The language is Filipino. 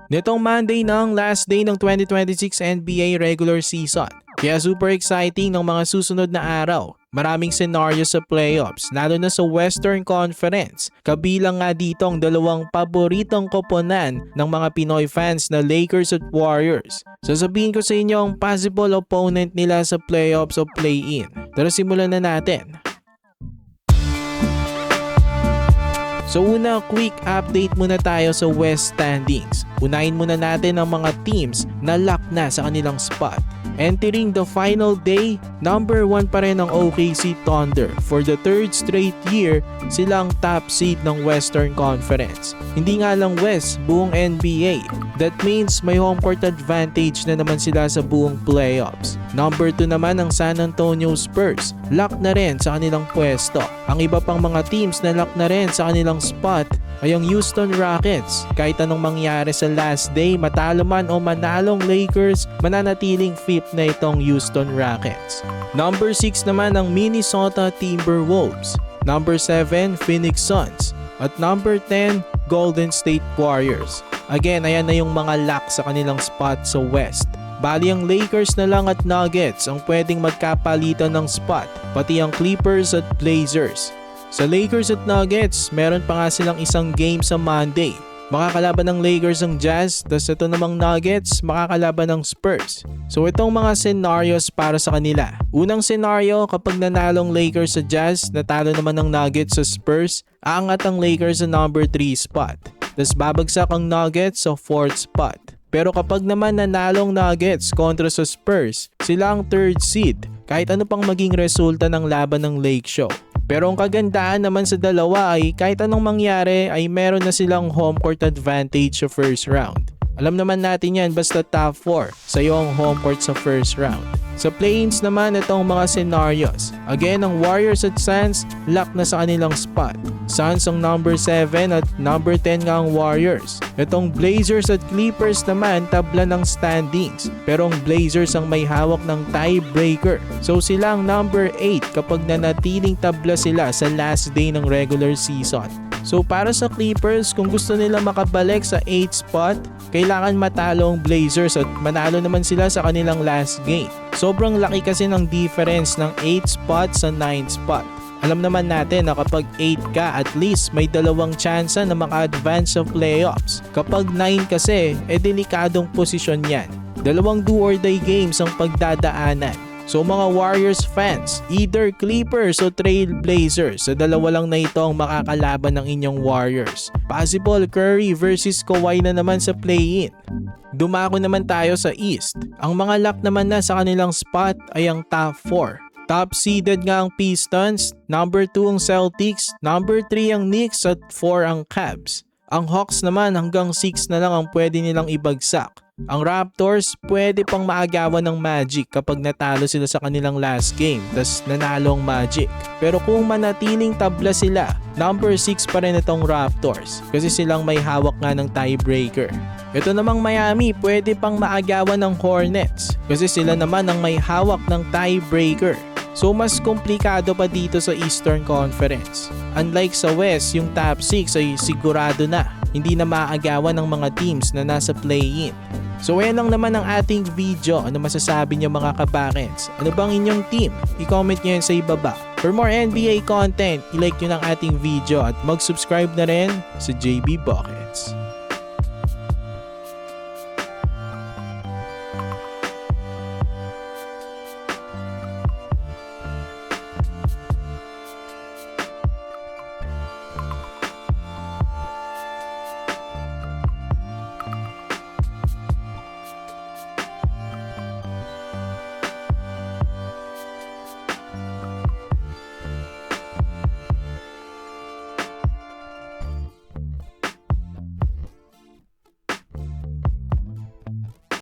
Nitong Monday ng last day ng 2026 NBA regular season. Kaya super exciting ng mga susunod na araw. Maraming senaryo sa playoffs, lalo na sa Western Conference. Kabilang nga dito ang dalawang paboritong koponan ng mga Pinoy fans na Lakers at Warriors. Sasabihin ko sa inyo ang possible opponent nila sa playoffs o play-in. Tara simulan na natin. So una, quick update muna tayo sa West standings. Unahin muna natin ang mga teams na lock na sa kanilang spot. Entering the final day, number 1 pa rin ang OKC Thunder. For the third straight year, silang top seed ng Western Conference. Hindi nga lang West, buong NBA. That means may home court advantage na naman sila sa buong playoffs. Number 2 naman ang San Antonio Spurs. Lock na rin sa kanilang pwesto. Ang iba pang mga teams na lock na rin sa kanilang spot ay ang Houston Rockets. Kahit anong mangyari sa last day, matalo man o manalong Lakers, mananatiling 5th na itong Houston Rockets. Number 6 naman ang Minnesota Timberwolves. Number 7, Phoenix Suns. At number 10, Golden State Warriors. Again, ayan na yung mga lock sa kanilang spot sa West. Bali ang Lakers na lang at Nuggets ang pwedeng magkapalitan ng spot, pati ang Clippers at Blazers. Sa Lakers at Nuggets, meron pa nga silang isang game sa Monday. Makakalaban ng Lakers ang Jazz, tas ito namang Nuggets, makakalaban ng Spurs. So itong mga scenarios para sa kanila. Unang scenario, kapag nanalong Lakers sa Jazz, natalo naman ng Nuggets sa Spurs, aangat ang Lakers sa number 3 spot. Tas babagsak ang Nuggets sa 4th spot. Pero kapag naman nanalong Nuggets kontra sa Spurs, sila ang 3rd seed, kahit ano pang maging resulta ng laban ng Lake Show. Pero ang kagandaan naman sa dalawa ay kahit anong mangyari ay meron na silang home court advantage sa first round. Alam naman natin yan basta top 4 sa iyong home court sa first round. Sa play-ins naman itong mga scenarios. Again, ang Warriors at Suns lock na sa kanilang spot. Suns ang number 7 at number 10 nga ang Warriors. Itong Blazers at Clippers naman tabla ng standings. Pero ang Blazers ang may hawak ng tiebreaker. So sila ang number 8 kapag nanatiling tabla sila sa last day ng regular season. So para sa Clippers, kung gusto nila makabalik sa 8th spot, kailangan matalo ang Blazers at manalo naman sila sa kanilang last game. Sobrang laki kasi ng difference ng 8th spot sa 9th spot. Alam naman natin na kapag 8 ka, at least may dalawang tsansa na maka-advance sa playoffs. Kapag 9 kasi, delikadong posisyon yan. Dalawang do-or-die games ang pagdadaanan. So mga Warriors fans, either Clippers o Trailblazers, sa dalawa lang na ito ang makakalaban ng inyong Warriors. Possible Curry versus Kawhi na naman sa play-in. Dumako naman tayo sa East. Ang mga lock naman na sa kanilang spot ay ang top 4. Top seeded nga ang Pistons, number 2 ang Celtics, number 3 ang Knicks at 4 ang Cavs. Ang Hawks naman hanggang 6 na lang ang pwede nilang ibagsak. Ang Raptors pwede pang maagawan ng Magic kapag natalo sila sa kanilang last game, tas nanalo ang Magic. Pero kung manatiling tabla sila, number 6 pa rin itong Raptors kasi silang may hawak nga ng tiebreaker. Ito namang Miami pwede pang maagawan ng Hornets kasi sila naman ang may hawak ng tiebreaker. So mas komplikado pa dito sa Eastern Conference. Unlike sa West, yung top 6 ay sigurado na. Hindi na maagawan ng mga teams na nasa play-in. So ayan lang naman ang ating video. Ano masasabi niyo mga kabakens? Ano bang inyong team? I-comment nyo yan sa ibaba. For more NBA content, i-like nyo ng ating video at mag-subscribe na rin sa JB Buckets.